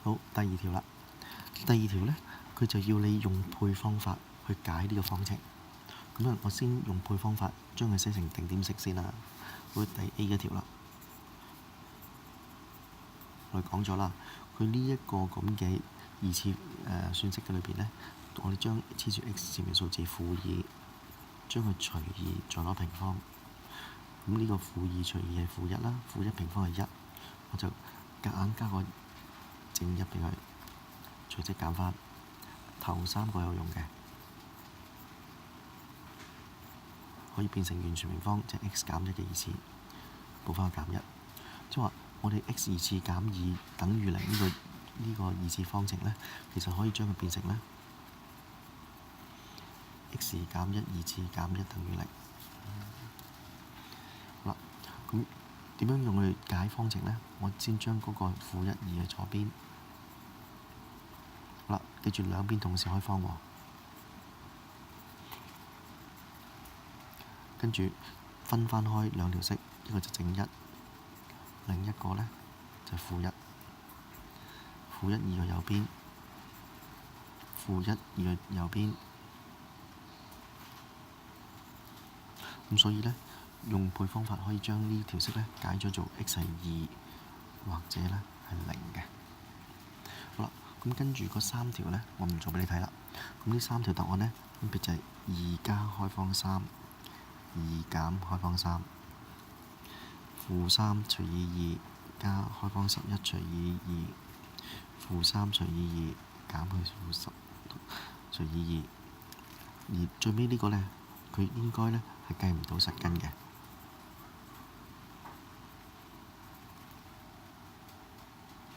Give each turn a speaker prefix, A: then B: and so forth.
A: 好，第二條啦。第二條呢，佢就要你用配方法去解呢個方程。咁啊，我先用配方法將佢寫成定點式先啦。好，第 A 嗰條啦，我哋講咗啦，佢呢一個咁嘅二次算式嘅裏邊呢，我哋將黐住 x 前面數字-2，將佢除2再攞平方。咁呢個-2除2係-1啦，-1平方係1，我就夾硬加個正1俾佢，隨即減翻。頭3個有用嘅，可以變成完全平方，即係 x 減1嘅二次，補翻個減1。即係話我哋 x 二次減2等於0呢個二次方程呢，其實可以將佢變成呢 x 減1二次減1等於0。好啦，咁點樣用去解方程呢？我先將嗰個-1、2喺左邊。好啦，記住兩邊同時開方喎。跟住分翻開兩條式，一個就正1，另一個呢就-1。-1移去右邊，-1移去右邊。咁所以呢，用配方法可以將呢條式呢解咗做 x 係2，或者呢係0嘅。好啦，咁跟住嗰3條呢，我唔做俾你睇啦。咁呢3條答案呢，分別就係2加開方3，2減開方3，-3除以2加開方11除以2，-3除以2減去-10除以2。而最尾呢個呢，佢應該呢係計唔到實根嘅。